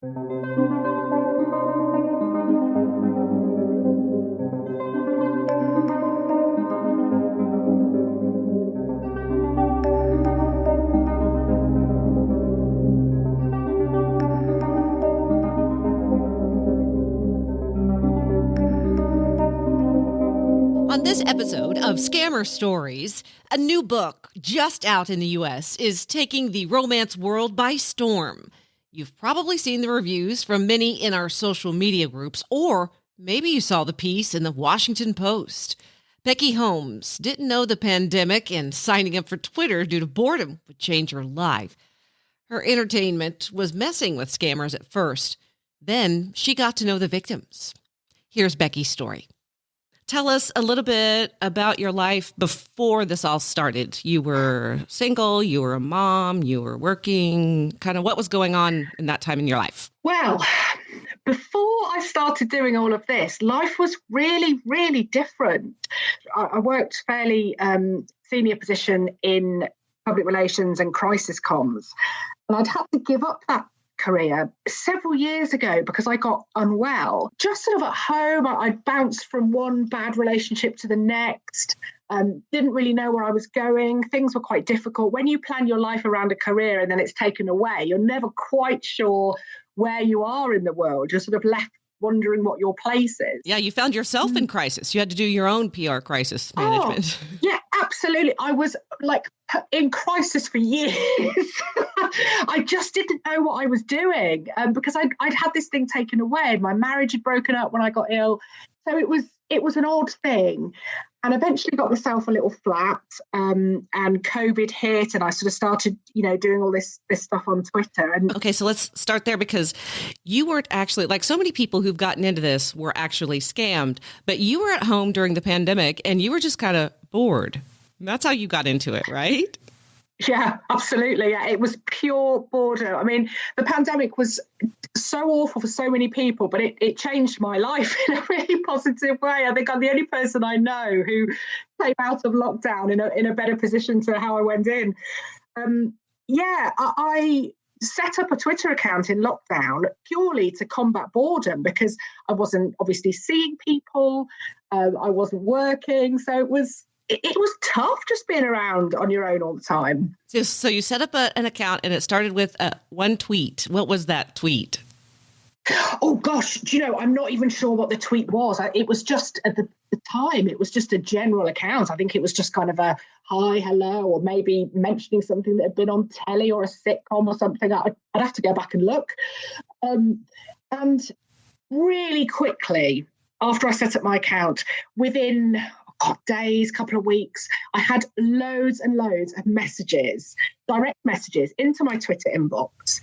On this episode of Scammer Stories, a new book just out in the US is taking the romance world by storm. You've probably seen the reviews from many in our social media groups, or maybe you saw the piece in the Washington Post. Becky Holmes didn't know the pandemic and signing up for Twitter due to boredom would change her life. Her entertainment was messing with scammers at first. Then she got to know the victims. Here's Becky's story. Tell us a little bit about your life before this all started. You were single, you were a mom, you were working. Kind of what was going on in that time in your life? Well, before I started doing all of this, life was really, really different. I worked fairly senior position in public relations and crisis comms. And I'd had to give up that career several years ago because I got unwell. Just sort of at home, I bounced from one bad relationship to the next. Didn't really know where I was going. Things were quite difficult. When you plan your life around a career and then it's taken away, you're never quite sure where you are in the world. You're sort of left wondering what your place is. Yeah, you found yourself in crisis. You had to do your own PR crisis management. Oh, yeah, absolutely. I was like in crisis for years. I just didn't know what I was doing because I'd had this thing taken away. My marriage had broken up when I got ill. So it was an odd thing. And eventually got myself a little flat and COVID hit and I sort of started, doing all this stuff on Twitter. And okay, so let's start there because you weren't actually, like so many people who've gotten into this were actually scammed, but you were at home during the pandemic and you were just kind of bored. That's how you got into it, right? Yeah, absolutely. Yeah, it was pure boredom. I mean, the pandemic was so awful for so many people, but it changed my life in a really positive way. I think I'm the only person I know who came out of lockdown in a better position to how I went in. I set up a Twitter account in lockdown purely to combat boredom because I wasn't obviously seeing people. I wasn't working. So it was tough just being around on your own all the time. So you set up an account and it started with one tweet. What was that tweet? Oh, gosh. I'm not even sure what the tweet was. It was just at the time, it was just a general account. I think it was just kind of a hi, hello, or maybe mentioning something that had been on telly or a sitcom or something. I'd have to go back and look. And really quickly, after I set up my account, within days, couple of weeks, I had loads and loads of messages, direct messages into my Twitter inbox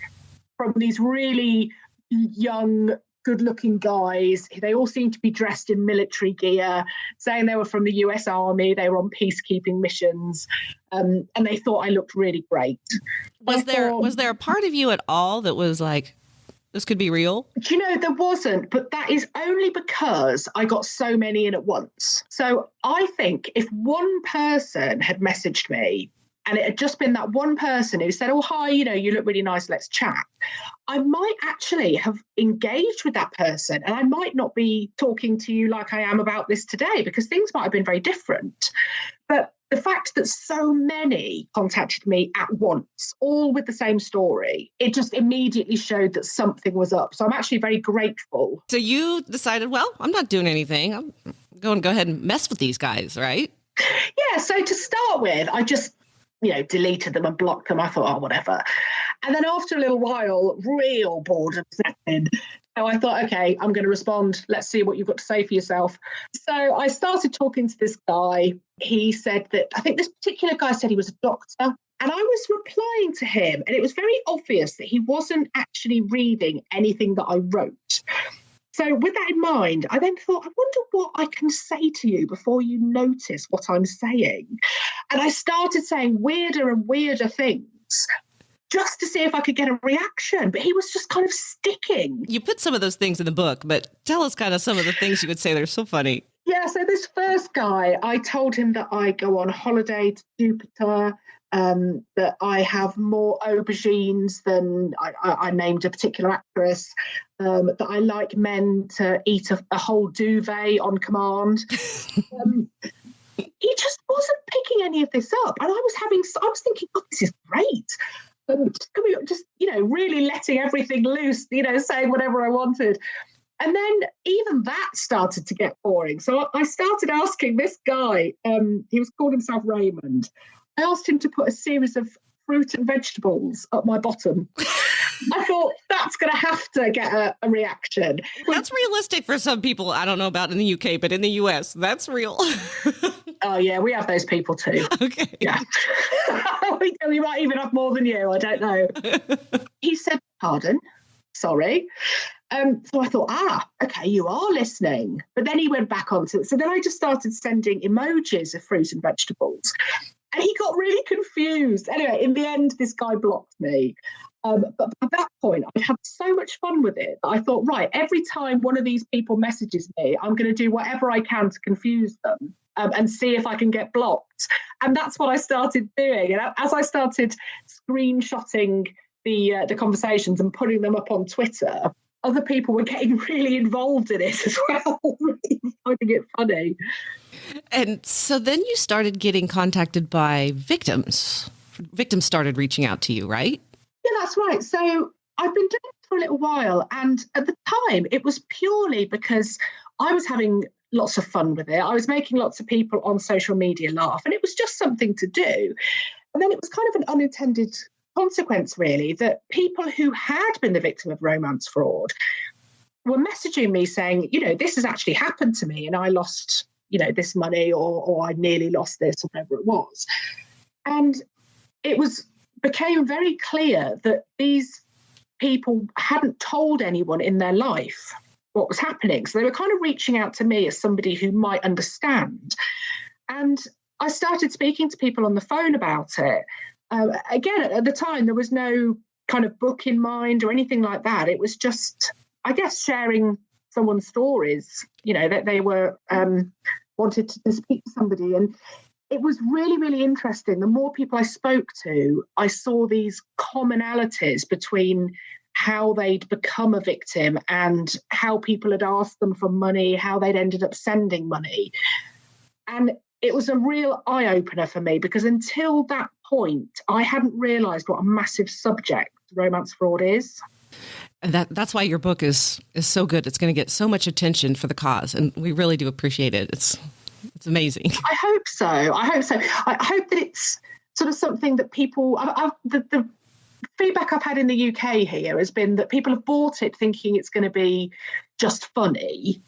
from these really young, good-looking guys. They all seemed to be dressed in military gear, saying they were from the US Army, they were on peacekeeping missions, and they thought I looked really great. Was there a part of you at all that was like, this could be real? There wasn't, but that is only because I got so many in at once. So I think if one person had messaged me and it had just been that one person who said, oh, hi, you look really nice, let's chat, I might actually have engaged with that person and I might not be talking to you like I am about this today because things might have been very different. But the fact that so many contacted me at once, all with the same story, it just immediately showed that something was up. So I'm actually very grateful. So you decided, well, I'm not doing anything. I'm going to go ahead and mess with these guys, right? Yeah. So to start with, I just, deleted them and blocked them. I thought, oh, whatever. And then after a little while, real boredom set in. So I thought, okay, I'm going to respond. Let's see what you've got to say for yourself. So I started talking to this guy. He said that, I think this particular guy said he was a doctor. And I was replying to him, and it was very obvious that he wasn't actually reading anything that I wrote. So with that in mind, I then thought, I wonder what I can say to you before you notice what I'm saying. And I started saying weirder and weirder things just to see if I could get a reaction. But he was just kind of sticking. You put some of those things in the book, but tell us kind of some of the things you would say. They're so funny. Yeah, so this first guy, I told him that I go on holiday to Jupiter. that I have more aubergines than I named a particular actress, that I like men to eat a whole duvet on command. He just wasn't picking any of this up. And I was thinking, oh, this is great. Just, really letting everything loose, saying whatever I wanted. And then even that started to get boring. So I started asking this guy, he was called himself Raymond. I asked him to put a series of fruit and vegetables up my bottom. I thought that's going to have to get a reaction. That's realistic for some people. I don't know about in the UK, but in the US, that's real. Oh, yeah, we have those people too. Okay. Yeah. We might even have more than you. I don't know. He said, pardon, sorry. So I thought, okay, you are listening. But then he went back onto it. So then I just started sending emojis of fruit and vegetables. And he got really confused. Anyway, in the end, this guy blocked me. But at that point, I had so much fun with it that I thought, right, every time one of these people messages me, I'm going to do whatever I can to confuse them and see if I can get blocked. And that's what I started doing. And as I started screenshotting the conversations and putting them up on Twitter, other people were getting really involved in it as well, really finding it funny. And so then you started getting contacted by victims. Victims started reaching out to you, right? Yeah, that's right. So I've been doing it for a little while. And at the time, it was purely because I was having lots of fun with it. I was making lots of people on social media laugh, and it was just something to do. And then it was kind of an unintended consequence, really, that people who had been the victim of romance fraud were messaging me saying, this has actually happened to me and I lost, this money or I nearly lost this or whatever it was. And it became very clear that these people hadn't told anyone in their life what was happening. So they were kind of reaching out to me as somebody who might understand. And I started speaking to people on the phone about it. Again, at the time, there was no kind of book in mind or anything like that. It was just, I guess, sharing someone's stories, that they were wanted to speak to somebody. And it was really, really interesting. The more people I spoke to, I saw these commonalities between how they'd become a victim and how people had asked them for money, how they'd ended up sending money. And it was a real eye-opener for me because until that point, I hadn't realised what a massive subject romance fraud is. And that's why your book is so good. It's going to get so much attention for the cause, and we really do appreciate it. It's amazing. I hope so. I hope that it's sort of something that people... The feedback I've had in the UK here has been that people have bought it thinking it's going to be just funny.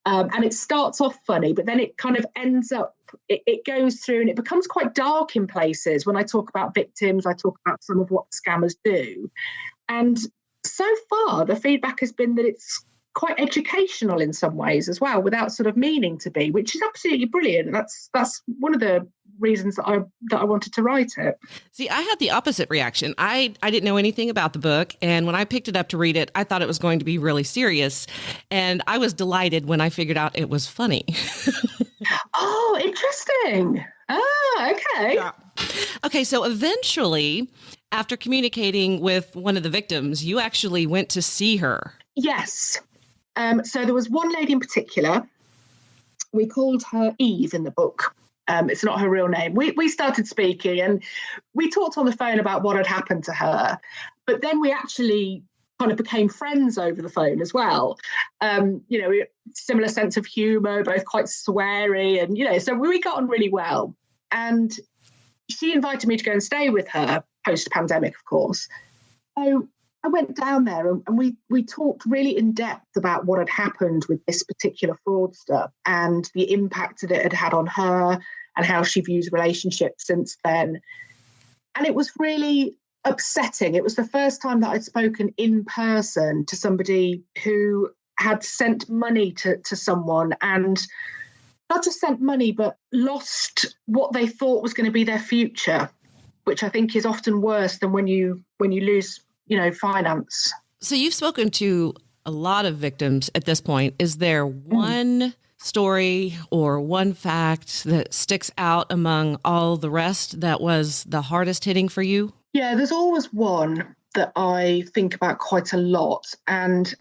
And it starts off funny, but then it kind of ends up, it goes through and it becomes quite dark in places. When I talk about victims, I talk about some of what scammers do. And so far, the feedback has been that it's quite educational in some ways as well, without sort of meaning to be, which is absolutely brilliant. That's one of the reasons that I wanted to write it. See, I had the opposite reaction. I didn't know anything about the book, and when I picked it up to read it, I thought it was going to be really serious, and I was delighted when I figured out it was funny. Oh, interesting. Okay. Yeah. Okay, so eventually, after communicating with one of the victims, you actually went to see her. Yes. So there was one lady in particular. We called her Eve in the book. It's not her real name. We started speaking and we talked on the phone about what had happened to her. But then we actually kind of became friends over the phone as well. Similar sense of humour, both quite sweary. And, so we got on really well. And she invited me to go and stay with her post-pandemic, of course. So I went down there and we talked really in depth about what had happened with this particular fraudster and the impact that it had had on her and how she views relationships since then. And it was really upsetting. It was the first time that I'd spoken in person to somebody who had sent money to someone and not just sent money, but lost what they thought was going to be their future, which I think is often worse than when you lose finance. So you've spoken to a lot of victims at this point. Is there one story or one fact that sticks out among all the rest that was the hardest hitting for you? Yeah, there's always one that I think about quite a lot. And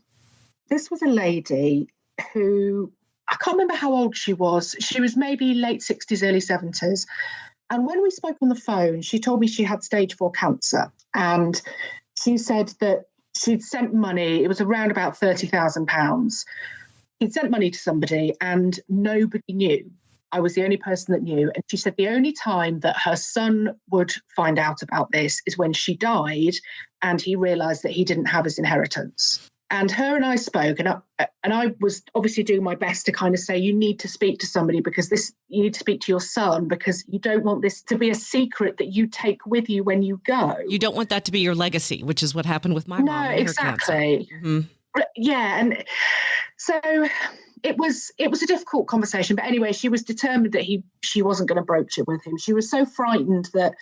this was a lady who, I can't remember how old she was. She was maybe late 60s, early 70s. And when we spoke on the phone, she told me she had stage 4 cancer. And she said that she'd sent money, it was around about £30,000. He'd sent money to somebody and nobody knew. I was the only person that knew. And she said the only time that her son would find out about this is when she died and he realised that he didn't have his inheritance. And her and I spoke, and I was obviously doing my best to kind of say, you need to speak to somebody because you need to speak to your son because you don't want this to be a secret that you take with you when you go. You don't want that to be your legacy, which is what happened with my mom and her cancer. Mm-hmm. Yeah, and so it was a difficult conversation. But anyway, she was determined that she wasn't going to broach it with him. She was so frightened that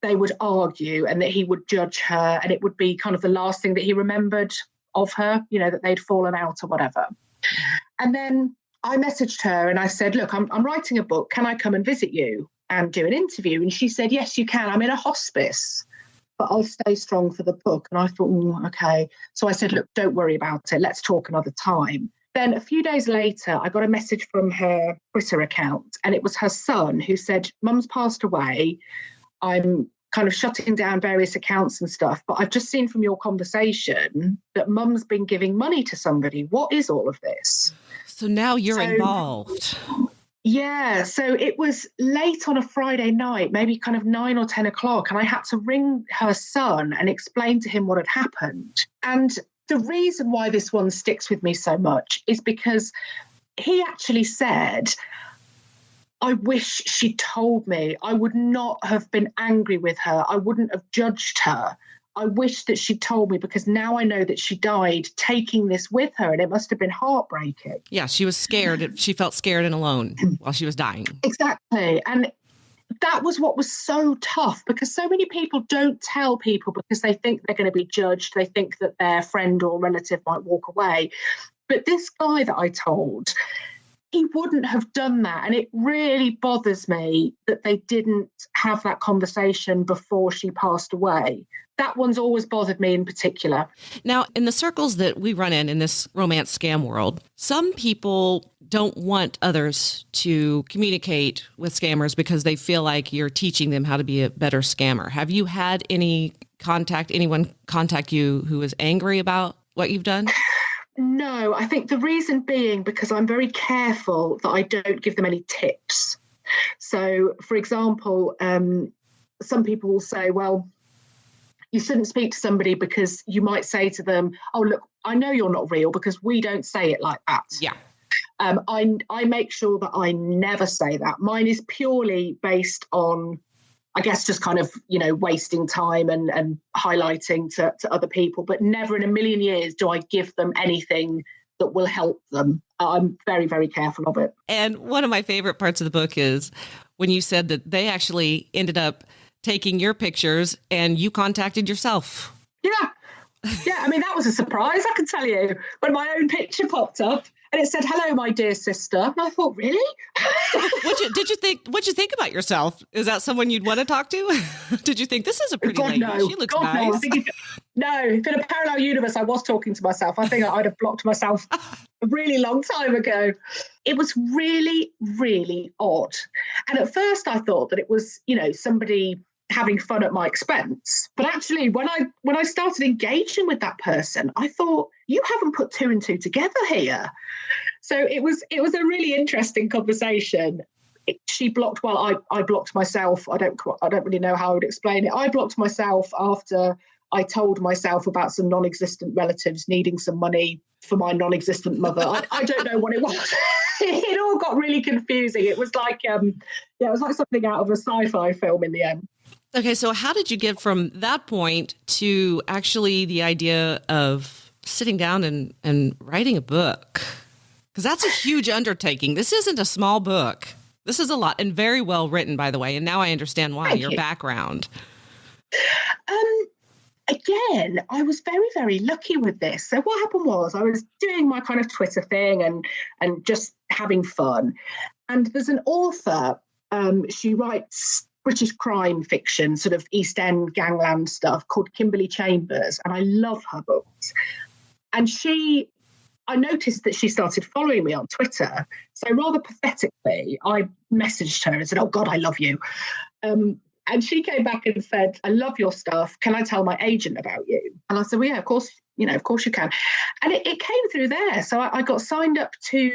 they would argue and that he would judge her, and it would be kind of the last thing that he remembered of her, that they'd fallen out or whatever. And then I messaged her and I said, look, I'm writing a book. Can I come and visit you and do an interview? And she said, yes, you can. I'm in a hospice, but I'll stay strong for the book. And I thought, okay. So I said, look, don't worry about it. Let's talk another time. Then a few days later, I got a message from her Twitter account, and it was her son who said, Mum's passed away. I'm kind of shutting down various accounts and stuff, but I've just seen from your conversation that Mum's been giving money to somebody. What is all of this? So now you're involved. Yeah. So it was late on a Friday night, maybe kind of 9 or 10 o'clock, and I had to ring her son and explain to him what had happened. And the reason why this one sticks with me so much is because he actually said, I wish she'd told me. I would not have been angry with her. I wouldn't have judged her. I wish that she'd told me because now I know that she died taking this with her, and it must have been heartbreaking. Yeah, she was scared. She felt scared and alone while she was dying. Exactly. And that was what was so tough, because so many people don't tell people because they think they're going to be judged. They think that their friend or relative might walk away. But this guy that I told, he wouldn't have done that. And it really bothers me that they didn't have that conversation before she passed away. That one's always bothered me in particular. Now, in the circles that we run in this romance scam world, some people don't want others to communicate with scammers because they feel like you're teaching them how to be a better scammer. Have you had anyone contact you who is angry about what you've done? No, I think the reason being because I'm very careful that I don't give them any tips. So, for example, some people will say, well, you shouldn't speak to somebody because you might say to them, oh, look, I know you're not real, because we don't say it like that. Yeah. I make sure that I never say that. Mine is purely based on, I guess, just kind of, wasting time and highlighting to other people, but never in a million years do I give them anything that will help them. I'm very, very careful of it. And one of my favorite parts of the book is when you said that they actually ended up taking your pictures and you contacted yourself. Yeah. I mean, that was a surprise, I can tell you, when my own picture popped up. And it said, hello, my dear sister. And I thought, really? What'd you think about yourself? Is that someone you'd want to talk to? Did you think this is a pretty lady? No. She looks nice. No, if in a parallel universe, I was talking to myself. I think I'd have blocked myself a really long time ago. It was really, really odd. And at first I thought that it was, somebody having fun at my expense. But actually, when I started engaging with that person, I thought, you haven't put two and two together here. So it was a really interesting conversation. She blocked, I blocked myself. I don't really know how I would explain it. I blocked myself after I told myself about some non-existent relatives needing some money for my non-existent mother. I don't know what it was. It all got really confusing. It was like, it was like something out of a sci-fi film in the end. Okay, so how did you get from that point to actually the idea of sitting down and writing a book? Because that's a huge undertaking. This isn't a small book. This is a lot, and very well written, by the way. And now I understand why, your background. again, I was very, very lucky with this. So what happened was I was doing my kind of Twitter thing and just having fun. And there's an author, she writes British crime fiction, sort of East End gangland stuff, called Kimberly Chambers. And I love her books. And I noticed that she started following me on Twitter. So rather pathetically, I messaged her and said, "Oh God, I love you." And she came back and said, "I love your stuff. Can I tell my agent about you?" And I said, "Well, yeah, of course you can." And it came through there. So I got signed up I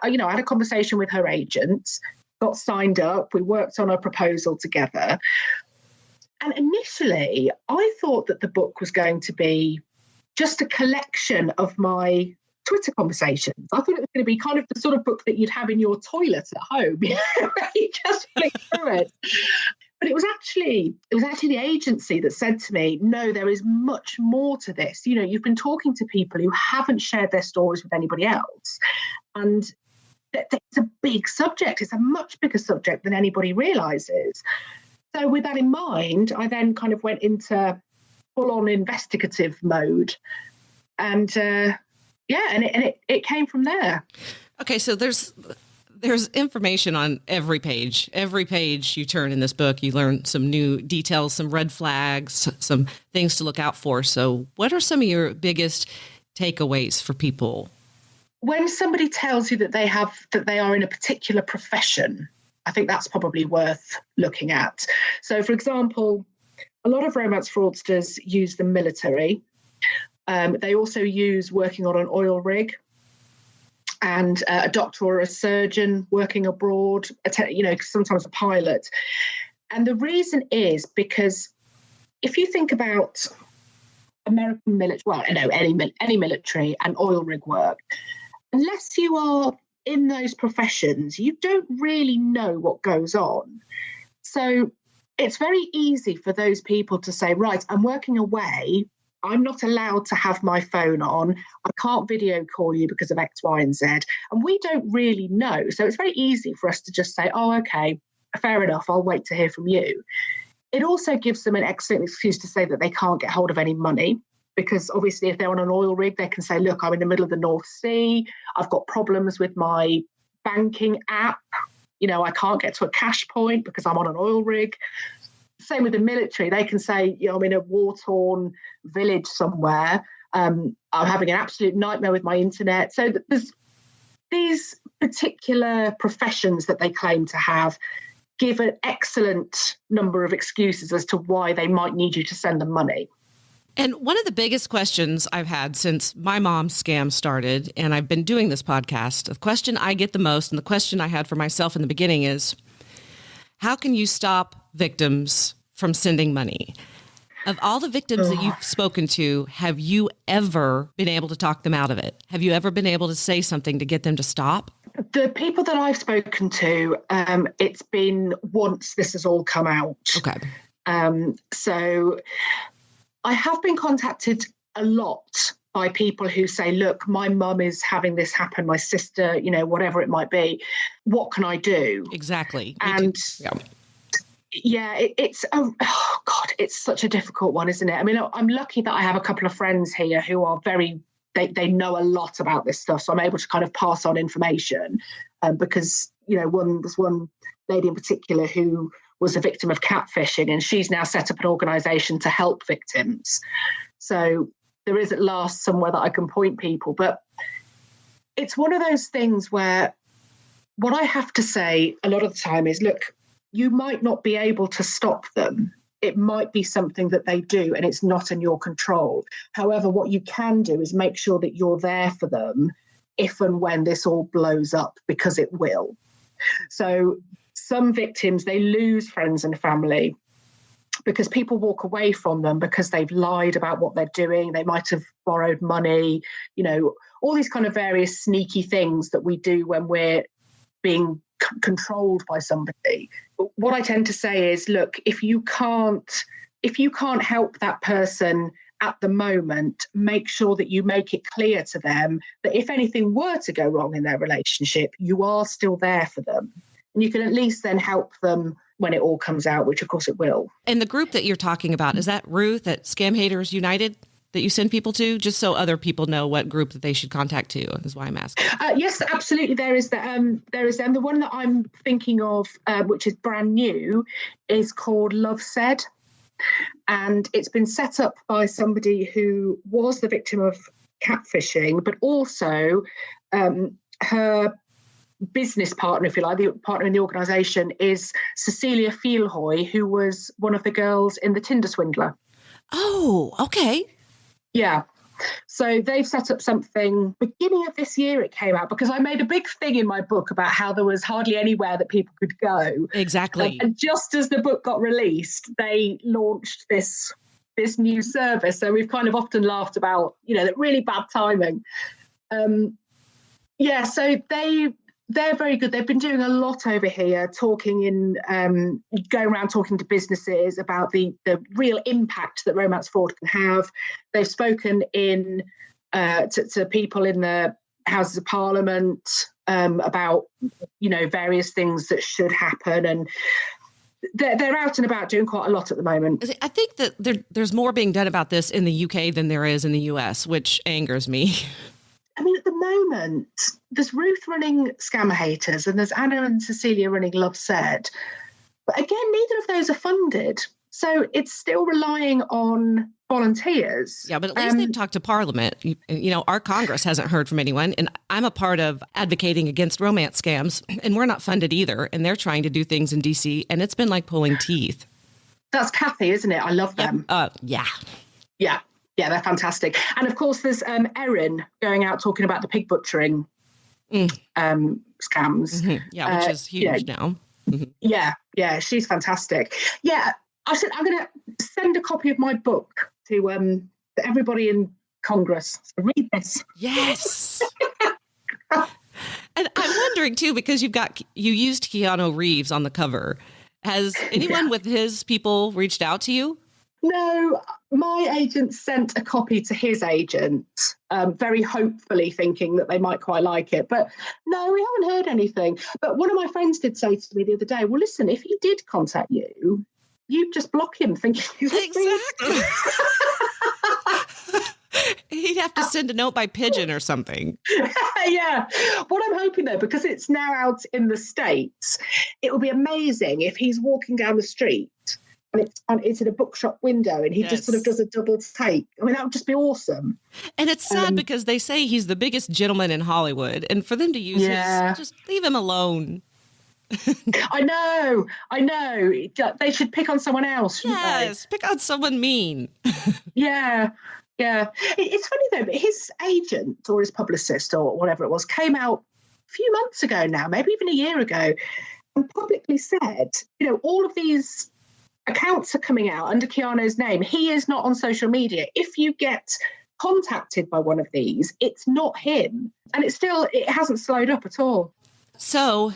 had a conversation with her agent, got signed up. We worked on a proposal together. And initially, I thought that the book was going to be just a collection of my Twitter conversations. I thought it was going to be kind of the sort of book that you'd have in your toilet at home. You just flick through it. But it was actually the agency that said to me, "No, there is much more to this. You know, you've been talking to people who haven't shared their stories with anybody else. And it's a big subject. It's a much bigger subject than anybody realizes." So with that in mind, I then kind of went into full-on investigative mode. And it came from there. Okay, so there's information on every page. Every page you turn in this book, you learn some new details, some red flags, some things to look out for. So what are some of your biggest takeaways for people? When somebody tells you that they are in a particular profession, I think that's probably worth looking at. So, for example, a lot of romance fraudsters use the military. They also use working on an oil rig, and a doctor or a surgeon working abroad, sometimes a pilot. And the reason is because if you think about American military, any military and oil rig work, unless you are in those professions, you don't really know what goes on. So it's very easy for those people to say, "Right, I'm working away. I'm not allowed to have my phone on. I can't video call you because of X, Y, and Z." And we don't really know. So it's very easy for us to just say, "Oh, okay, fair enough. I'll wait to hear from you." It also gives them an excellent excuse to say that they can't get hold of any money, because obviously if they're on an oil rig, they can say, "Look, I'm in the middle of the North Sea. I've got problems with my banking app. I can't get to a cash point because I'm on an oil rig." Same with the military. They can say, "I'm in a war-torn village somewhere. I'm having an absolute nightmare with my internet." So there's these particular professions that they claim to have give an excellent number of excuses as to why they might need you to send them money. And one of the biggest questions I've had since my mom's scam started, and I've been doing this podcast, the question I get the most, and the question I had for myself in the beginning is, how can you stop victims from sending money? Of all the victims that you've spoken to, have you ever been able to talk them out of it? Have you ever been able to say something to get them to stop? The people that I've spoken to, it's been once this has all come out. Okay. So I have been contacted a lot by people who say, "Look, my mum is having this happen, my sister, whatever it might be. What can I do?" Exactly. And it's such a difficult one, isn't it? I mean, I'm lucky that I have a couple of friends here who are they know a lot about this stuff. So I'm able to kind of pass on information because, there's one lady in particular who was a victim of catfishing, and she's now set up an organisation to help victims. So there is at last somewhere that I can point people. But it's one of those things where what I have to say a lot of the time is, look, you might not be able to stop them. It might be something that they do and it's not in your control. However, what you can do is make sure that you're there for them if and when this all blows up, because it will. So some victims, they lose friends and family because people walk away from them because they've lied about what they're doing. They might have borrowed money, all these kind of various sneaky things that we do when we're being controlled by somebody. What I tend to say is, look, if you can't help that person at the moment, make sure that you make it clear to them that if anything were to go wrong in their relationship, you are still there for them. And you can at least then help them when it all comes out, which of course it will. And the group that you're talking about, is that Ruth at Scam Haters United that you send people to, just so other people know what group that they should contact to, is why I'm asking. Yes, absolutely. There is them. The one that I'm thinking of, which is brand new, is called Love Said. And it's been set up by somebody who was the victim of catfishing, but also her business partner, if you like, the partner in the organisation, is Cecilia Feelhoy, who was one of the girls in The Tinder Swindler. Oh, okay. Yeah. So they've set up something beginning of this year. It came out because I made a big thing in my book about how there was hardly anywhere that people could go. Exactly. And just as the book got released, they launched this new service. So we've kind of often laughed about, that really bad timing. So they're very good. They've been doing a lot over here, going around talking to businesses about the real impact that romance fraud can have. They've spoken to people in the Houses of Parliament about, various things that should happen. And they're out and about doing quite a lot at the moment. I think that there's more being done about this in the UK than there is in the US, which angers me. I mean, at the moment, there's Ruth running Scammer Haters and there's Anna and Cecilia running Love Said. But again, neither of those are funded. So it's still relying on volunteers. Yeah, but at least they've talked to Parliament. Our Congress hasn't heard from anyone. And I'm a part of advocating against romance scams. And we're not funded either. And they're trying to do things in D.C. And it's been like pulling teeth. That's Kathy, isn't it? I love them. Yeah. Yeah. Yeah, they're fantastic. And of course, there's Erin going out talking about the pig butchering scams. Mm-hmm. Yeah, which is huge now. Mm-hmm. Yeah, she's fantastic. Yeah, I said I'm going to send a copy of my book to everybody in Congress. So read this. Yes. And I'm wondering, too, because you used Keanu Reeves on the cover. Has anyone with his people reached out to you? No, my agent sent a copy to his agent, very hopefully thinking that they might quite like it. But no, we haven't heard anything. But one of my friends did say to me the other day, well, listen, if he did contact you, you'd just block him thinking he's exactly. He'd have to send a note by pigeon or something. Yeah. What I'm hoping, though, because it's now out in the States, it will be amazing if he's walking down the street and it's in a bookshop window and he just sort of does a double take. I mean, that would just be awesome. And it's sad because they say he's the biggest gentleman in Hollywood. And for them to use his, just leave him alone. I know. They should pick on someone else. Yes, pick on someone mean. Yeah. It's funny, though, but his agent or his publicist or whatever it was came out a few months ago now, maybe even a year ago, and publicly said, all of these accounts are coming out under Keanu's name. He is not on social media. If you get contacted by one of these, it's not him. And it hasn't slowed up at all. So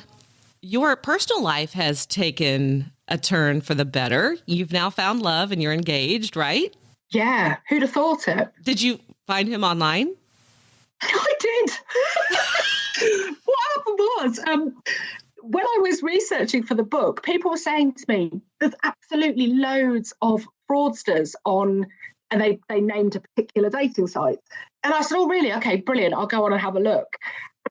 your personal life has taken a turn for the better. You've now found love and you're engaged, right? Yeah. Who'd have thought it? Did you find him online? I did. What happened was, when I was researching for the book, people were saying to me, there's absolutely loads of fraudsters on, and they named a particular dating site. And I said, oh, really? Okay, brilliant. I'll go on and have a look.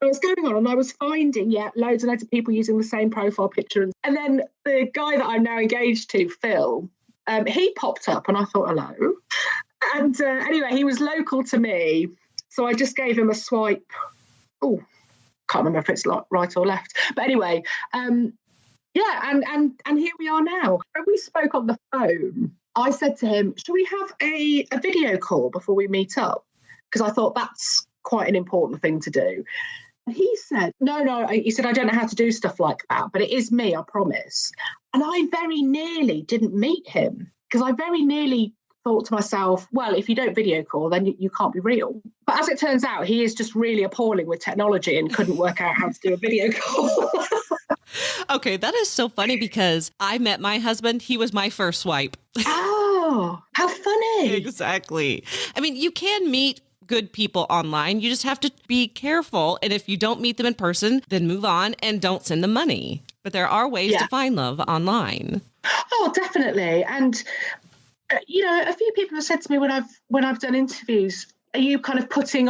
And I was going on and I was finding, loads and loads of people using the same profile picture. And then the guy that I'm now engaged to, Phil, he popped up and I thought, hello. And anyway, he was local to me. So I just gave him a swipe. Oh, can't remember if it's right or left. But anyway, and here we are now. When we spoke on the phone, I said to him, should we have a video call before we meet up? Because I thought that's quite an important thing to do. And he said, no. He said, I don't know how to do stuff like that, but it is me, I promise. And I very nearly didn't meet him because I very nearly thought to myself, well, if you don't video call, then you can't be real. But as it turns out, he is just really appalling with technology and couldn't work out how to do a video call. Okay, that is so funny because I met my husband. He was my first swipe. Oh, how funny. Exactly. I mean, you can meet good people online. You just have to be careful. And if you don't meet them in person, then move on and don't send them money. But there are ways to find love online. Oh, definitely. And a few people have said to me when I've done interviews, are you kind of putting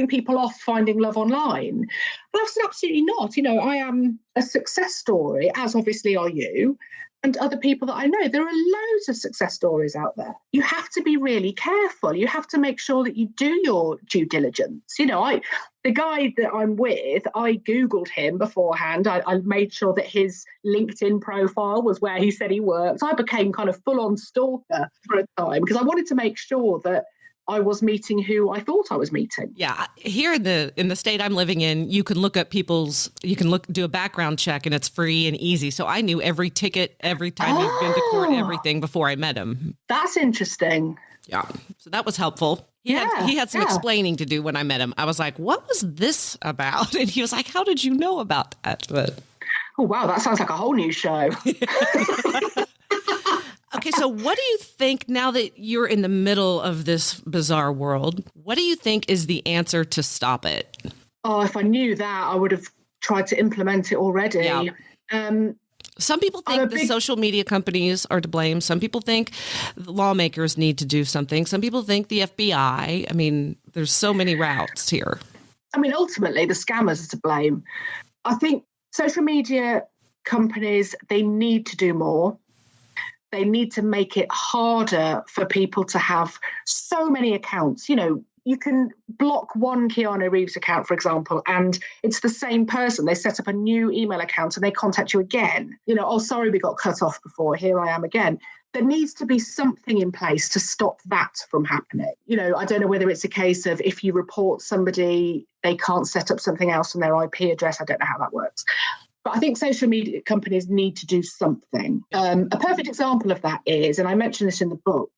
people off finding love online? Well, I've said absolutely not. I am a success story, as obviously are you, and other people that I know. There are loads of success stories out there. You have to be really careful. You have to make sure that you do your due diligence. The guy that I'm with, I Googled him beforehand. I made sure that his LinkedIn profile was where he said he worked. I became kind of full-on stalker for a time because I wanted to make sure that I was meeting who I thought I was meeting. Yeah. Here in the state I'm living in, you can look up do a background check and it's free and easy. So I knew every ticket, every time he'd been to court, everything before I met him. That's interesting. Yeah. So that was helpful. He had some explaining to do when I met him. I was like, what was this about? And he was like, how did you know about that? But oh, wow. That sounds like a whole new show. Okay, so what do you think now that you're in the middle of this bizarre world? What do you think is the answer to stop it? Oh, if I knew that, I would have tried to implement it already. Yeah. Some people think the social media companies are to blame. Some people think the lawmakers need to do something. Some people think the FBI. I mean, there's so many routes here. I mean, ultimately, the scammers are to blame. I think social media companies, they need to do more. They need to make it harder for people to have so many accounts. You can block one Keanu Reeves account, for example, and it's the same person. They set up a new email account and they contact you again. Oh, sorry, we got cut off before. Here I am again. There needs to be something in place to stop that from happening. I don't know whether it's a case of if you report somebody, they can't set up something else on their IP address. I don't know how that works. But I think social media companies need to do something. A perfect example of that is, and I mentioned this in the book,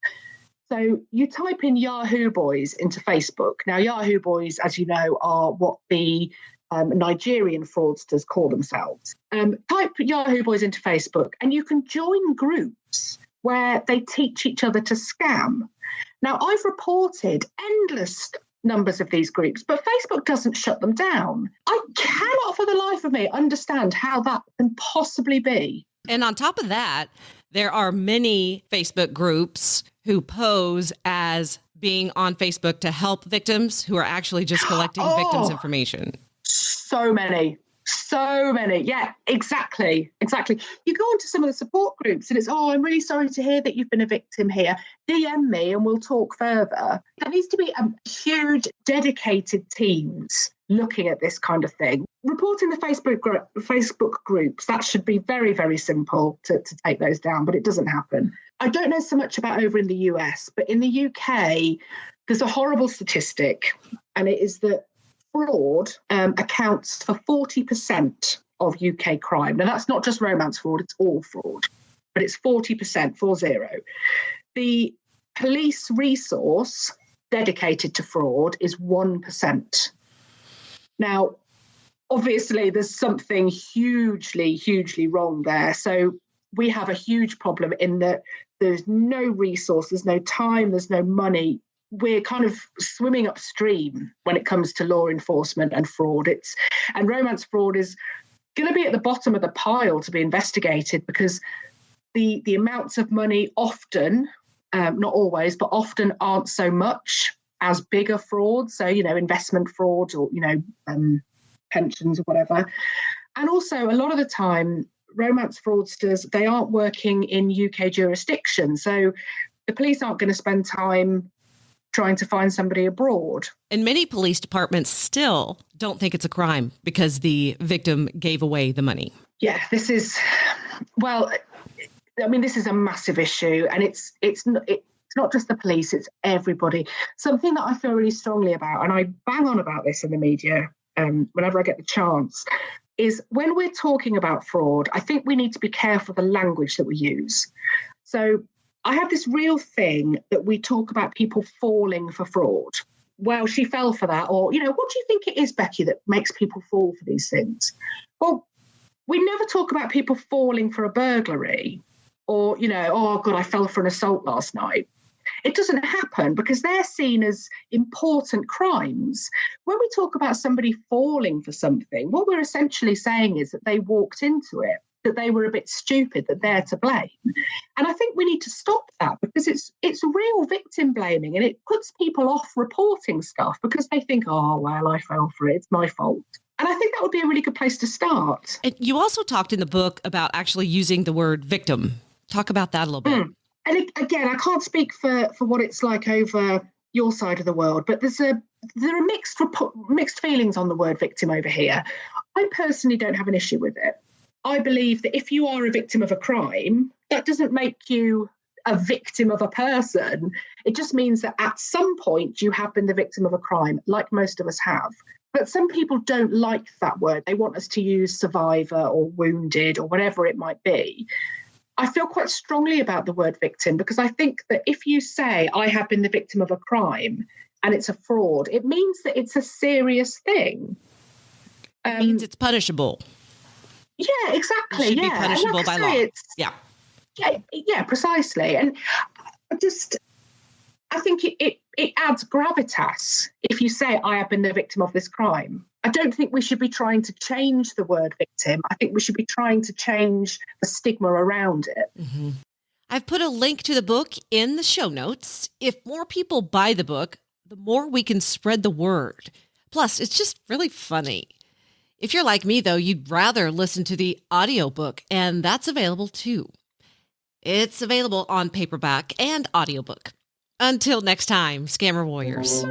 so you type in Yahoo Boys into Facebook. Now, Yahoo Boys, as you know, are what the Nigerian fraudsters call themselves. Type Yahoo Boys into Facebook and you can join groups where they teach each other to scam. Now, I've reported endless numbers of these groups, but Facebook doesn't shut them down. I cannot for the life of me understand how that can possibly be. And on top of that, there are many Facebook groups who pose as being on Facebook to help victims who are actually just collecting victims' information. So many. Yeah, exactly. You go onto some of the support groups and it's, I'm really sorry to hear that you've been a victim here. DM me and we'll talk further. There needs to be huge dedicated teams looking at this kind of thing. Reporting the Facebook groups, that should be very, very simple to take those down, but it doesn't happen. I don't know so much about over in the US, but in the UK, there's a horrible statistic, and it is that fraud accounts for 40% of UK crime. Now, that's not just romance fraud, it's all fraud, but it's 40%, 40. The police resource dedicated to fraud is 1%. Now, obviously, there's something hugely, hugely wrong there. So we have a huge problem in that there's no resources, no time, there's no money. We're kind of swimming upstream when it comes to law enforcement and fraud. And romance fraud is going to be at the bottom of the pile to be investigated because the amounts of money often, not always, but often aren't so much as bigger fraud. So, investment fraud or, pensions or whatever. And also a lot of the time, romance fraudsters, they aren't working in UK jurisdiction. So the police aren't going to spend time trying to find somebody abroad. And many police departments still don't think it's a crime because the victim gave away the money. Yeah, this is a massive issue, and it's not just the police, it's everybody. Something that I feel really strongly about, and I bang on about this in the media whenever I get the chance, is when we're talking about fraud, I think we need to be careful of the language that we use. So I have this real thing that we talk about people falling for fraud. Well, she fell for that. Or, what do you think it is, Becky, that makes people fall for these things? Well, we never talk about people falling for a burglary or, oh, God, I fell for an assault last night. it doesn't happen because they're seen as important crimes. When we talk about somebody falling for something, what we're essentially saying is that they walked into it, that they were a bit stupid, that they're to blame. And I think we need to stop that because it's real victim blaming, and it puts people off reporting stuff because they think, oh, well, I fell for it, it's my fault. And I think that would be a really good place to start. And you also talked in the book about actually using the word victim. Talk about that a little bit. And again, I can't speak for what it's like over your side of the world, but there are mixed feelings on the word victim over here. I personally don't have an issue with it. I believe that if you are a victim of a crime, that doesn't make you a victim of a person. It just means that at some point you have been the victim of a crime, like most of us have. But some people don't like that word. They want us to use survivor or wounded or whatever it might be. I feel quite strongly about the word victim because I think that if you say, I have been the victim of a crime and it's a fraud, it means that it's a serious thing. It means it's punishable. Yeah, exactly. It should be punishable by law. Yeah, precisely. And I think it adds gravitas if you say, I have been the victim of this crime. I don't think we should be trying to change the word victim. I think we should be trying to change the stigma around it. Mm-hmm. I've put a link to the book in the show notes. If more people buy the book, the more we can spread the word. Plus, it's just really funny. If you're like me, though, you'd rather listen to the audiobook, and that's available too. It's available on paperback and audiobook. Until next time, Scammer Warriors.